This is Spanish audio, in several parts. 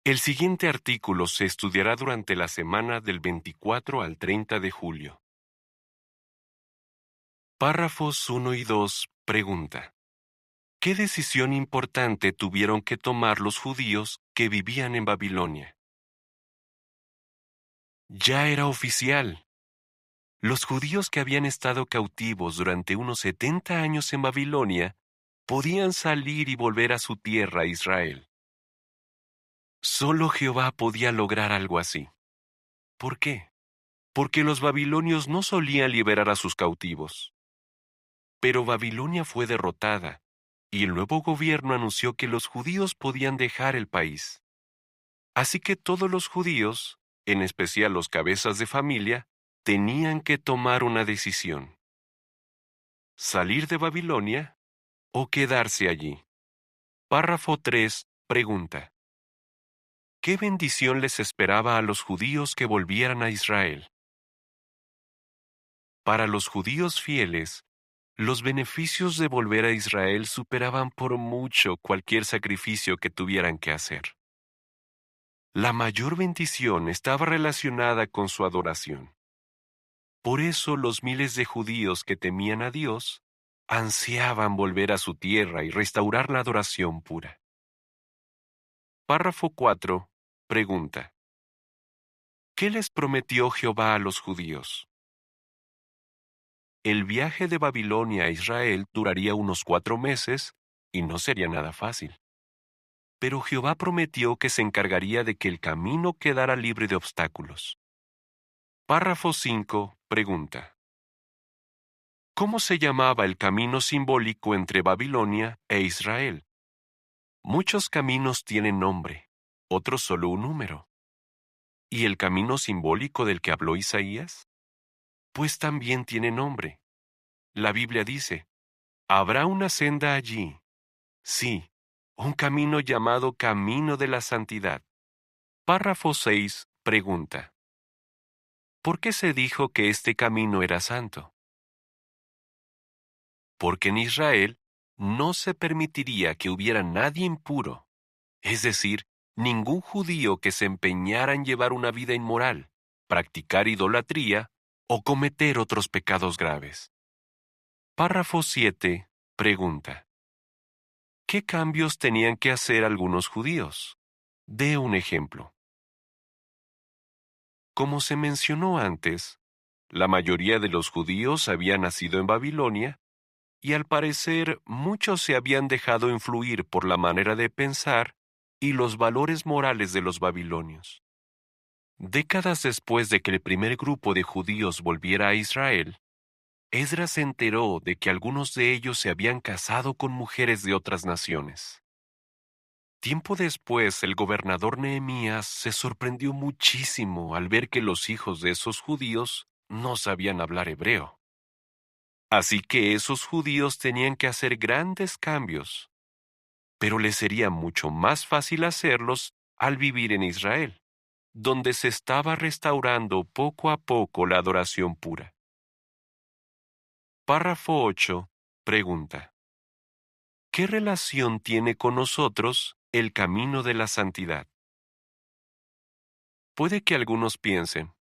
El siguiente artículo se estudiará durante la semana del 24 al 30 de julio. Párrafos 1 y 2. Pregunta. ¿Qué decisión importante tuvieron que tomar los judíos que vivían en Babilonia? Ya era oficial. Los judíos que habían estado cautivos durante unos 70 años en Babilonia podían salir y volver a su tierra, Israel. Solo Jehová podía lograr algo así. ¿Por qué? Porque los babilonios no solían liberar a sus cautivos. Pero Babilonia fue derrotada, y el nuevo gobierno anunció que los judíos podían dejar el país. Así que todos los judíos, en especial los cabezas de familia, tenían que tomar una decisión: salir de Babilonia o quedarse allí. Párrafo 3. Pregunta. ¿Qué bendición les esperaba a los judíos que volvieran a Israel? Para los judíos fieles, los beneficios de volver a Israel superaban por mucho cualquier sacrificio que tuvieran que hacer. La mayor bendición estaba relacionada con su adoración. Por eso los miles de judíos que temían a Dios ansiaban volver a su tierra y restaurar la adoración pura. Párrafo 4. Pregunta. ¿Qué les prometió Jehová a los judíos? El viaje de Babilonia a Israel duraría unos 4 meses y no sería nada fácil. Pero Jehová prometió que se encargaría de que el camino quedara libre de obstáculos. Párrafo 5. Pregunta. ¿Cómo se llamaba el camino simbólico entre Babilonia e Israel? Muchos caminos tienen nombre, otros solo un número. ¿Y el camino simbólico del que habló Isaías? Pues también tiene nombre. La Biblia dice: habrá una senda allí, sí, un camino llamado Camino de la Santidad. Párrafo 6. Pregunta. ¿Por qué se dijo que este camino era santo? Porque en Israel no se permitiría que hubiera nadie impuro, es decir, ningún judío que se empeñara en llevar una vida inmoral, practicar idolatría o cometer otros pecados graves. Párrafo 7. Pregunta. ¿Qué cambios tenían que hacer algunos judíos? Dé un ejemplo. Como se mencionó antes, la mayoría de los judíos habían nacido en Babilonia y al parecer muchos se habían dejado influir por la manera de pensar y los valores morales de los babilonios. Décadas después de que el primer grupo de judíos volviera a Israel, Esdras se enteró de que algunos de ellos se habían casado con mujeres de otras naciones. Tiempo después, el gobernador Nehemías se sorprendió muchísimo al ver que los hijos de esos judíos no sabían hablar hebreo. Así que esos judíos tenían que hacer grandes cambios, pero les sería mucho más fácil hacerlos al vivir en Israel, donde se estaba restaurando poco a poco la adoración pura. Párrafo 8. Pregunta. ¿Qué relación tiene con nosotros el camino de la santidad? Puede que algunos piensen: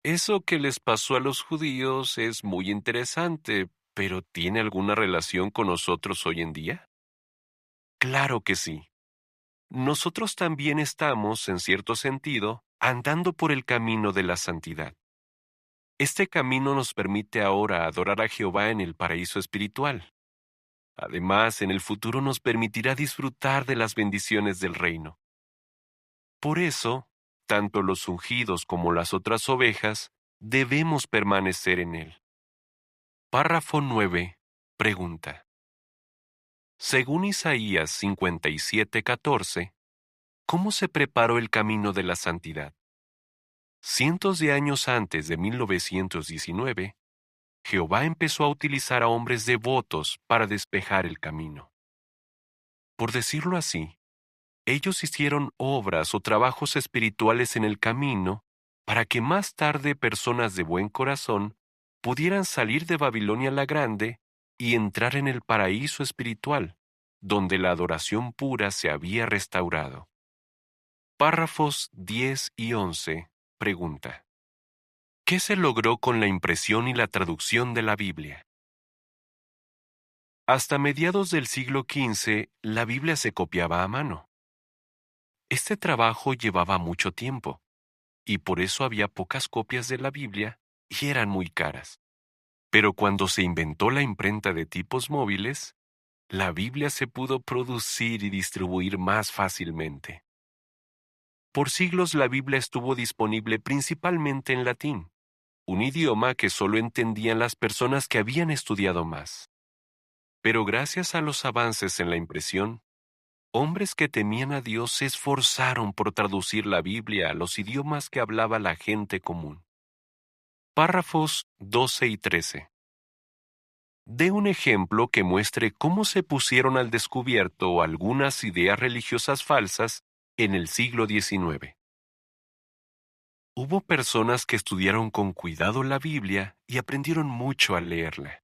eso que les pasó a los judíos es muy interesante, pero ¿tiene alguna relación con nosotros hoy en día? Claro que sí. Nosotros también estamos, en cierto sentido, andando por el camino de la santidad. Este camino nos permite ahora adorar a Jehová en el paraíso espiritual. Además, en el futuro nos permitirá disfrutar de las bendiciones del reino. Por eso, tanto los ungidos como las otras ovejas debemos permanecer en él. Párrafo 9. Pregunta. Según Isaías 57:14, ¿cómo se preparó el camino de la santidad? Cientos de años antes de 1919, Jehová empezó a utilizar a hombres devotos para despejar el camino. Por decirlo así, ellos hicieron obras o trabajos espirituales en el camino para que más tarde personas de buen corazón pudieran salir de Babilonia la Grande y entrar en el paraíso espiritual, donde la adoración pura se había restaurado. Párrafos 10 y 11. Pregunta. ¿Qué se logró con la impresión y la traducción de la Biblia? Hasta mediados del siglo XV, la Biblia se copiaba a mano. Este trabajo llevaba mucho tiempo, y por eso había pocas copias de la Biblia y eran muy caras. Pero cuando se inventó la imprenta de tipos móviles, la Biblia se pudo producir y distribuir más fácilmente. Por siglos la Biblia estuvo disponible principalmente en latín, un idioma que solo entendían las personas que habían estudiado más. Pero gracias a los avances en la impresión, hombres que temían a Dios se esforzaron por traducir la Biblia a los idiomas que hablaba la gente común. Párrafos 12 y 13. Dé un ejemplo que muestre cómo se pusieron al descubierto algunas ideas religiosas falsas en el siglo XIX. Hubo personas que estudiaron con cuidado la Biblia y aprendieron mucho al leerla.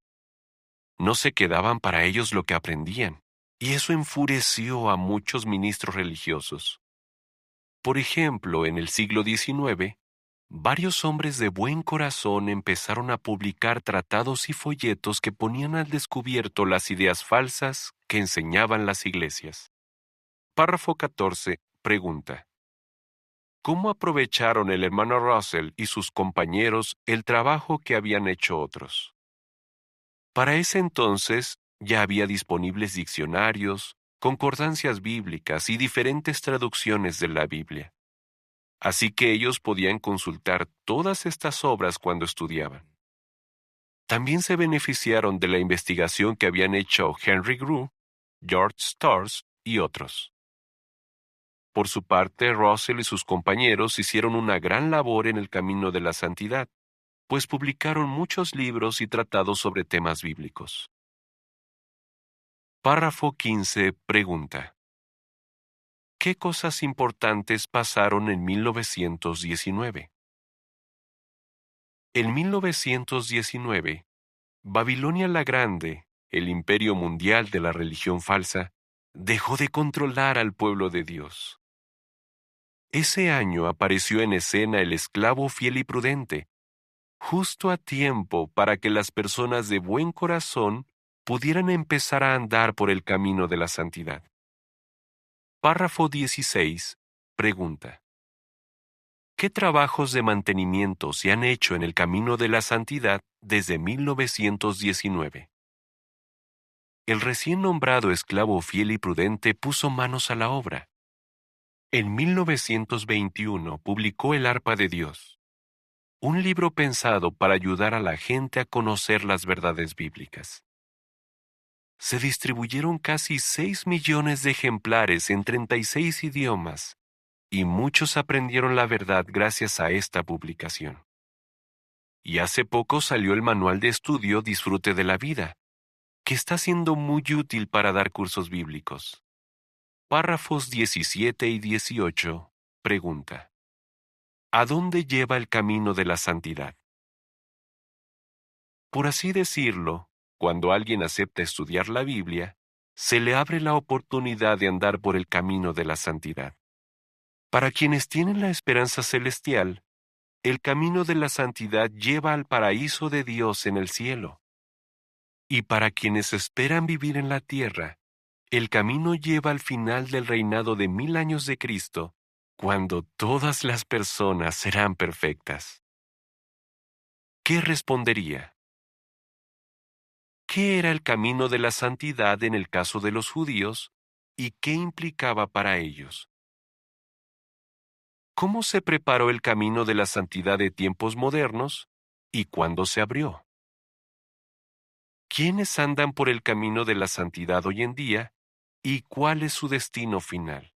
No se quedaban para ellos lo que aprendían, y eso enfureció a muchos ministros religiosos. Por ejemplo, en el siglo XIX, varios hombres de buen corazón empezaron a publicar tratados y folletos que ponían al descubierto las ideas falsas que enseñaban las iglesias. Párrafo 14. Pregunta. ¿Cómo aprovecharon el hermano Russell y sus compañeros el trabajo que habían hecho otros? Para ese entonces ya había disponibles diccionarios, concordancias bíblicas y diferentes traducciones de la Biblia. Así que ellos podían consultar todas estas obras cuando estudiaban. También se beneficiaron de la investigación que habían hecho Henry Grew, George Storrs y otros. Por su parte, Russell y sus compañeros hicieron una gran labor en el camino de la santidad, pues publicaron muchos libros y tratados sobre temas bíblicos. Párrafo 15. Pregunta. ¿Qué cosas importantes pasaron en 1919? En 1919, Babilonia la Grande, el imperio mundial de la religión falsa, dejó de controlar al pueblo de Dios. Ese año apareció en escena el esclavo fiel y prudente, justo a tiempo para que las personas de buen corazón pudieran empezar a andar por el camino de la santidad. Párrafo 16. Pregunta. ¿Qué trabajos de mantenimiento se han hecho en el camino de la santidad desde 1919? El recién nombrado esclavo fiel y prudente puso manos a la obra. En 1921 publicó El Arpa de Dios, un libro pensado para ayudar a la gente a conocer las verdades bíblicas. Se distribuyeron casi 6 millones de ejemplares en 36 idiomas, y muchos aprendieron la verdad gracias a esta publicación. Y hace poco salió el manual de estudio Disfrute de la Vida, que está siendo muy útil para dar cursos bíblicos. Párrafos 17 y 18. Pregunta. ¿A dónde lleva el camino de la santidad? Por así decirlo, cuando alguien acepta estudiar la Biblia, se le abre la oportunidad de andar por el camino de la santidad. Para quienes tienen la esperanza celestial, el camino de la santidad lleva al paraíso de Dios en el cielo. Y para quienes esperan vivir en la tierra, el camino lleva al final del reinado de 1000 años de Cristo, cuando todas las personas serán perfectas. ¿Qué respondería? ¿Qué era el camino de la santidad en el caso de los judíos y qué implicaba para ellos? ¿Cómo se preparó el camino de la santidad de tiempos modernos y cuándo se abrió? ¿Quiénes andan por el camino de la santidad hoy en día y cuál es su destino final?